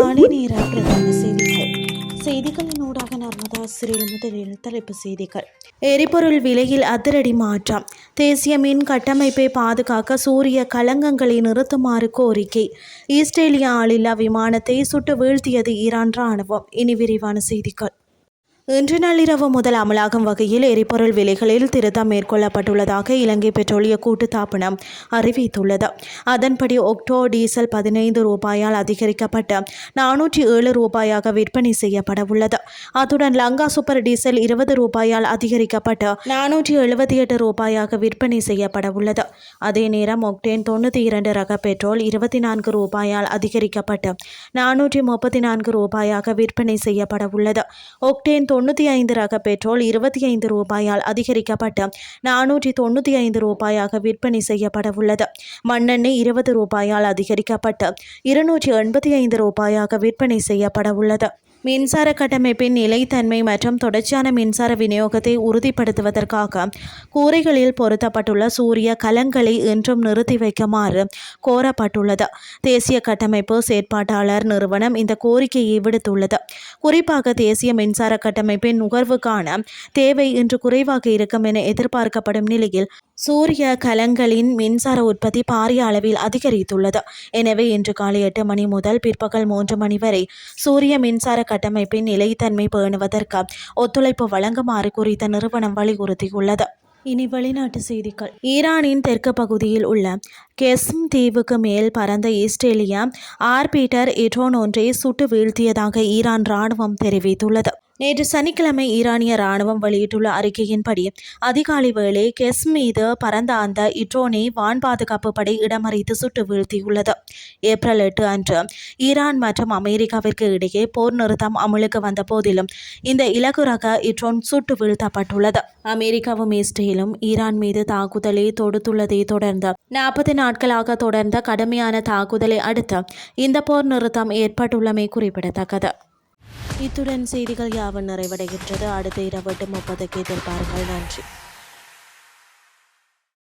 காலை நேர பிரதான செய்திகளின் ஊடாக நர்மதா சிறில் முதலில் தலைப்பு செய்திகள். எரிபொருள் விலையில் அதிரடி மாற்றம். தேசிய மின் கட்டமைப்பை பாதுகாக்க சூரிய கலங்கங்களை நிறுத்துமாறு கோரிக்கை. இஸ்ரேலிய ஆளில்லா விமானத்தை சுட்டு வீழ்த்தியது ஈரான் ராணுவம். இனி விரிவான செய்திகள். இன்று நள்ளிரவு முதல் அமலாகும் வகையில் எரிபொருள் விலைகளில் திருத்தம் மேற்கொள்ளப்பட்டுள்ளதாக இலங்கை பெட்ரோலிய கூட்டுத்தாபனம் அறிவித்துள்ளது. அதன்படி ஒக்டோ டீசல் 15 ரூபாயால் அதிகரிக்கப்பட்டு 407 ரூபாயாக விற்பனை செய்யப்பட உள்ளது. அத்துடன் லங்கா சூப்பர் டீசல் 20 ரூபாயால் அதிகரிக்கப்பட்டு 478 ரூபாயாக விற்பனை செய்யப்பட உள்ளது. அதே நேரம் ஒக்டேன் 92 ரக பெட்ரோல் 24 ரூபாயால் அதிகரிக்கப்பட்டு 434 ரூபாயாக விற்பனை செய்யப்பட உள்ளது. ஒக்டேன் 95 ரக பெட்ரோல் 25 ரூபாயால் அதிகரிக்கப்பட்டு 495 ரூபாயாக விற்பனை செய்யப்பட உள்ளது. மண்ணெண்ணெய் 20 ரூபாயால் அதிகரிக்கப்பட்டு 285 ரூபாயாக விற்பனை செய்யப்பட உள்ளது. மின்சார கட்டமைப்பின் நிலைத்தன்மை மற்றும் தொடர்ச்சியான மின்சார விநியோகத்தை உறுதிப்படுத்துவதற்காக கூரைகளில் பொருத்தப்பட்டுள்ள சூரிய கலங்களை இன்றும் நிறுத்தி வைக்குமாறு கோரப்பட்டுள்ளது. தேசிய கட்டமைப்பு செயற்பாட்டாளர் நிறுவனம் இந்த கோரிக்கையை விடுத்துள்ளது. குறிப்பாக தேசிய மின்சார கட்டமைப்பின் நுகர்வுக்கான தேவை இன்று குறைவாக இருக்கும் என எதிர்பார்க்கப்படும் நிலையில் சூரிய கலங்களின் மின்சார உற்பத்தி பாரிய அளவில் அதிகரித்துள்ளது. எனவே இன்று காலை 8 மணி முதல் பிற்பகல் 3 மணி வரை சூரிய மின்சார கட்டமைப்பின் நிலைத்தன்மை பேணுவதற்கு ஒத்துழைப்பு வழங்குமாறு குறித்த நிறுவனம் வலியுறுத்தியுள்ளது. இனி வெளிநாட்டு செய்திகள். ஈரானின் தெற்கு பகுதியில் உள்ள கெஸ்ம் தீவுக்கு மேல் பறந்த இஸ்ரேலிய ஆர்பிட்டர் ட்ரோன் ஒன்றை சுட்டு வீழ்த்தியதாக ஈரான் ராணுவம் தெரிவித்துள்ளது. நேற்று சனிக்கிழமை ஈரானிய ராணுவம் வெளியிட்டுள்ள அறிக்கையின்படி அதிகாலை வேளை கெஸ்ம் மீது பறந்த அந்த ட்ரோனை வான் பாதுகாப்பு படை இடமறித்து சுட்டு வீழ்த்தியுள்ளது. ஏப்ரல் 8 அன்று ஈரான் மற்றும் அமெரிக்காவிற்கு இடையே போர் நிறுத்தம் அமலுக்கு வந்த போதிலும் இந்த இலகு ரக ட்ரோன் சுட்டு வீழ்த்தப்பட்டுள்ளது. அமெரிக்காவும் இஸ்ரேலும் ஈரான் மீது தாக்குதலை தொடுத்துள்ளதை தொடர்ந்து 40 நாட்களாக தொடர்ந்த கடுமையான தாக்குதலை அடுத்து இந்த போர் நிறுத்தம் ஏற்பட்டுள்ளமை குறிப்பிடத்தக்கது. இத்துடன் செய்திகள் யாவும் நிறைவடைகின்றது. அடுத்த இரவு 8:30 எதிர்பாருங்கள். நன்றி.